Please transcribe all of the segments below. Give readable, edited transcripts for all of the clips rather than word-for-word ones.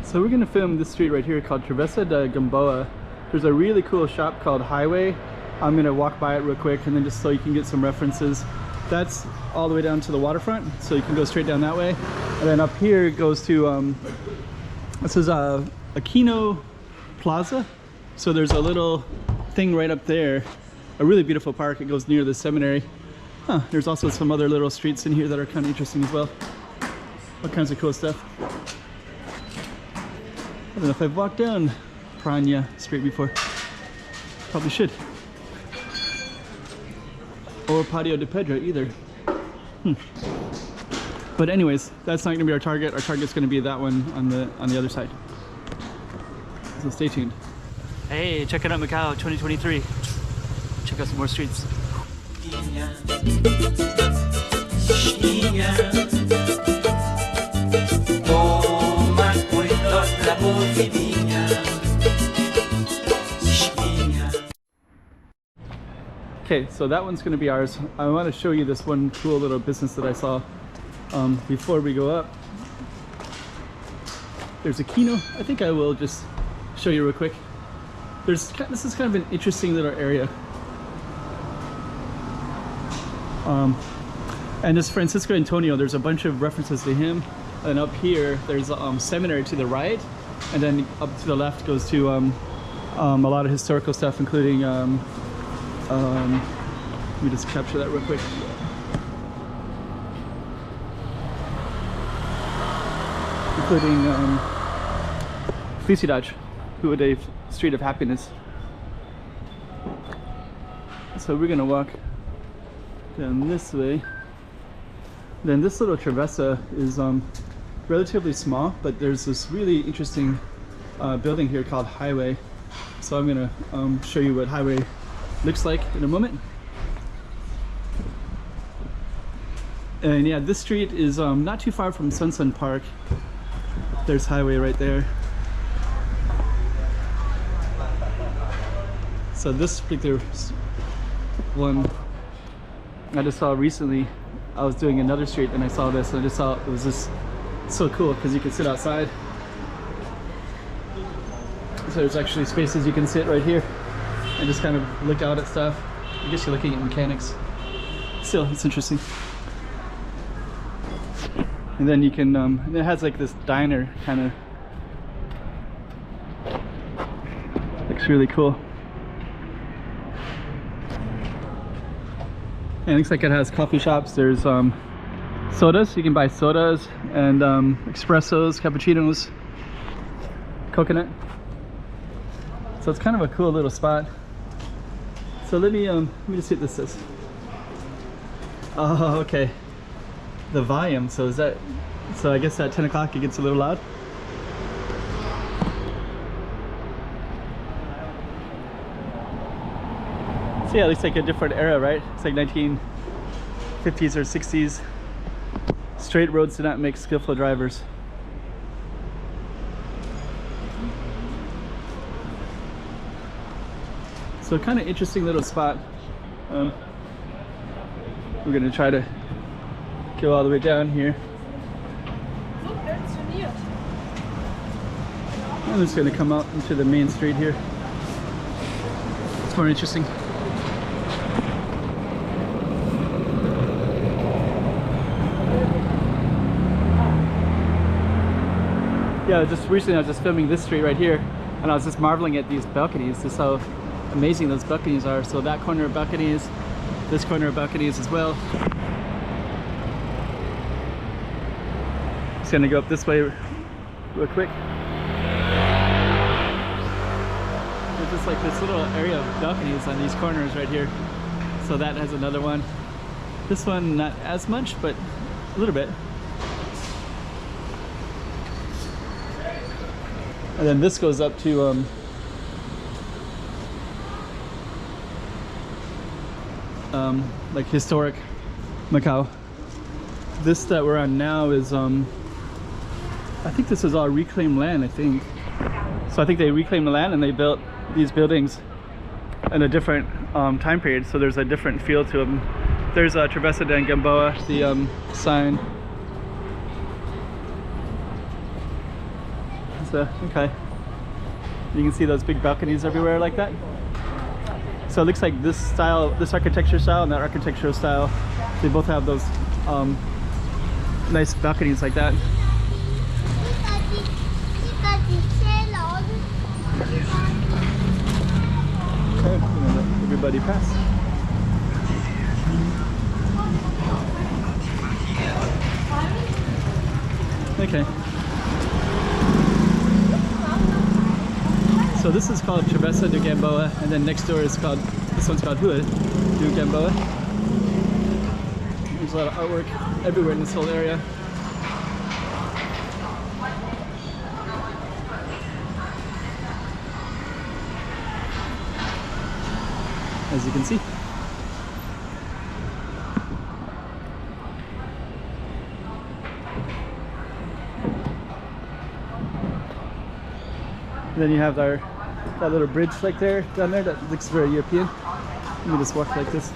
So we're gonna film this street right here called Travessa de Gamboa. There's a really cool shop called Highway. I'm gonna walk by it real quick and then just so you can get some references. That's all the way down to the waterfront, so you can go straight down that way. And then up here it goes to, this is Aquino Plaza. So there's a little thing right up there, a really beautiful park. It goes near the seminary. There's also some other little streets in here that are kind of interesting as well. All kinds of cool stuff. I don't know if I've walked down Piranha Street before. Probably should. Or Patio de Pedra either. But anyways, that's not gonna be our target. Our target's gonna be that one on the other side. So stay tuned. Hey, check it out, Macau 2023. Check out some more streets. Okay, so that one's gonna be ours. I want to show you this one cool little business that I saw before we go up. There's a Kino. I think I will just show you real quick. This is kind of an interesting little area. And this Francisco Antonio, there's a bunch of references to him. And up here, there's a seminary to the right. And then up to the left goes to a lot of historical stuff, including, let me just capture that real quick. Including Felicidade, a street of happiness. So we're gonna walk down this way. Then this little Travessa is relatively small, but there's this really interesting building here called Highway. So I'm gonna show you what Highway looks like in a moment. And yeah, this street is not too far from Sun Park. There's Highway right there. So this particular one I just saw recently. I was doing another street and I saw this and I just saw it was just so cool because you can sit outside. So there's actually spaces you can sit right here and just kind of look out at stuff. I guess you're looking at mechanics. Still, it's interesting. And then you can, it has like this diner kind of. Looks really cool. And it looks like it has coffee shops. There's sodas. You can buy sodas and espressos, cappuccinos, coconut. So it's kind of a cool little spot. So let me just see what this says. Oh, okay. The volume. So is that? So I guess at 10 o'clock it gets a little loud. So yeah, it looks like a different era, right? It's like 1950s or 60s. Straight roads do not make skillful drivers. So kind of interesting little spot. We're gonna try to go all the way down here. I'm just gonna come out into the main street here. It's more interesting. Yeah, just recently I was just filming this street right here and I was just marveling at these balconies, just how amazing those balconies are. So that corner of balconies, this corner of balconies as well. Just gonna go up this way real quick. There's just like this little area of balconies on these corners right here. So that has another one. This one not as much, but a little bit. And then this goes up to like historic Macau. This that we're on now is I think this is all reclaimed land, I think. So I think they reclaimed the land and they built these buildings in a different time period, so there's a different feel to them. There's Travessa de Gamboa, the sign. So, okay. You can see those big balconies everywhere like that. So it looks like this style, this architecture style and that architectural style, they both have those nice balconies like that. Okay, I'm gonna let everybody pass. Okay. So this is called Travessa de Gamboa, and then next door is called, this one's called Rua de Gamboa. There's a lot of artwork everywhere in this whole area. As you can see. And then you have that little bridge like there, down there, that looks very European. Let me just walk like this.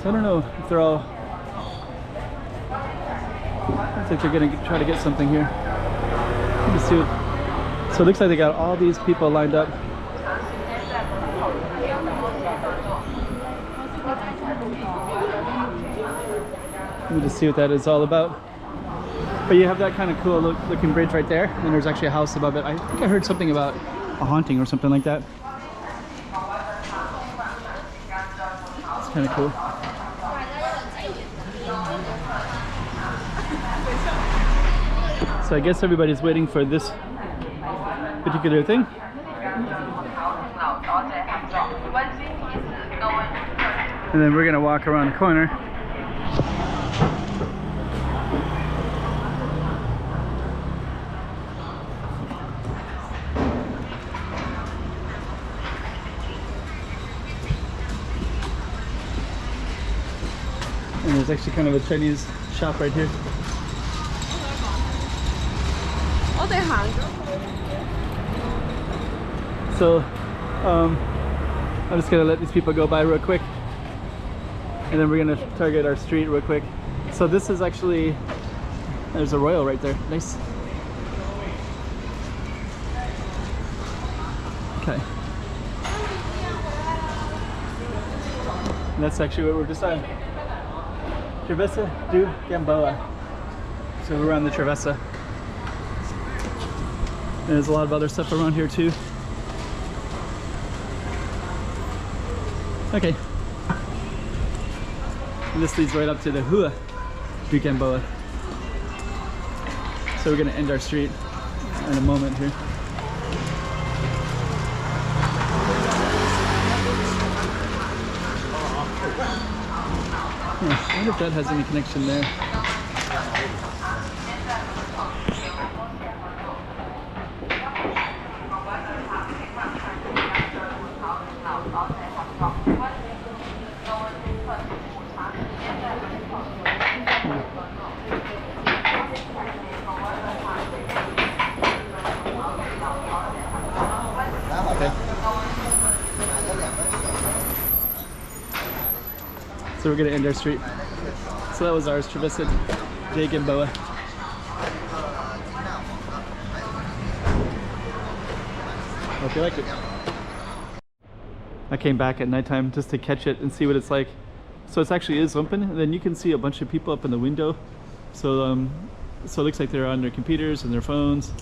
So I don't know if they're all, I think they're gonna try to get something here. Let me see what, so it looks like they got all these people lined up. Let me just see what that is all about. But you have that kind of cool looking bridge right there, and there's actually a house above it. I think I heard something about a haunting or something like that. It's kind of cool. So I guess everybody's waiting for this particular thing. And then we're gonna walk around the corner. And there's actually kind of a Chinese shop right here. So, I'm just gonna let these people go by real quick, and then we're gonna target our street real quick. So this is actually, there's a royal right there. Nice. Okay. And that's actually what we're just on. Travessa de Gamboa. So we're on the Travessa. And there's a lot of other stuff around here too. Okay. And this leads right up to the Rua de Gamboa. So we're gonna end our street in a moment here. I wonder if that has any connection there. So we're gonna end our street. So that was ours, Travessa de Gamboa. Hope you liked it. I came back at nighttime just to catch it and see what it's like. So it actually is open, and then you can see a bunch of people up in the window. So so it looks like they're on their computers and their phones,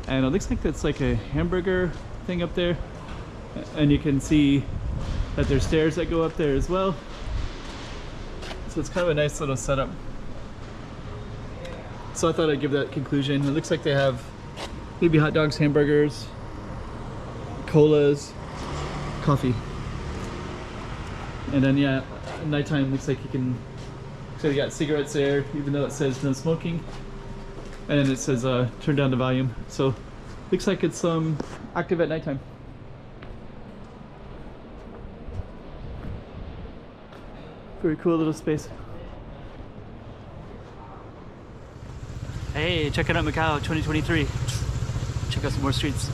and it looks like that's like a hamburger thing up there. And you can see that there's stairs that go up there as well. So it's kind of a nice little setup. So I thought I'd give that conclusion. It looks like they have maybe hot dogs, hamburgers, colas, coffee. And then yeah, at nighttime looks like you can, so you got cigarettes there, even though it says no smoking. And then it says turn down the volume. So looks like it's active at nighttime. Very cool little space. Hey, check it out, Macau 2023. Check out some more streets.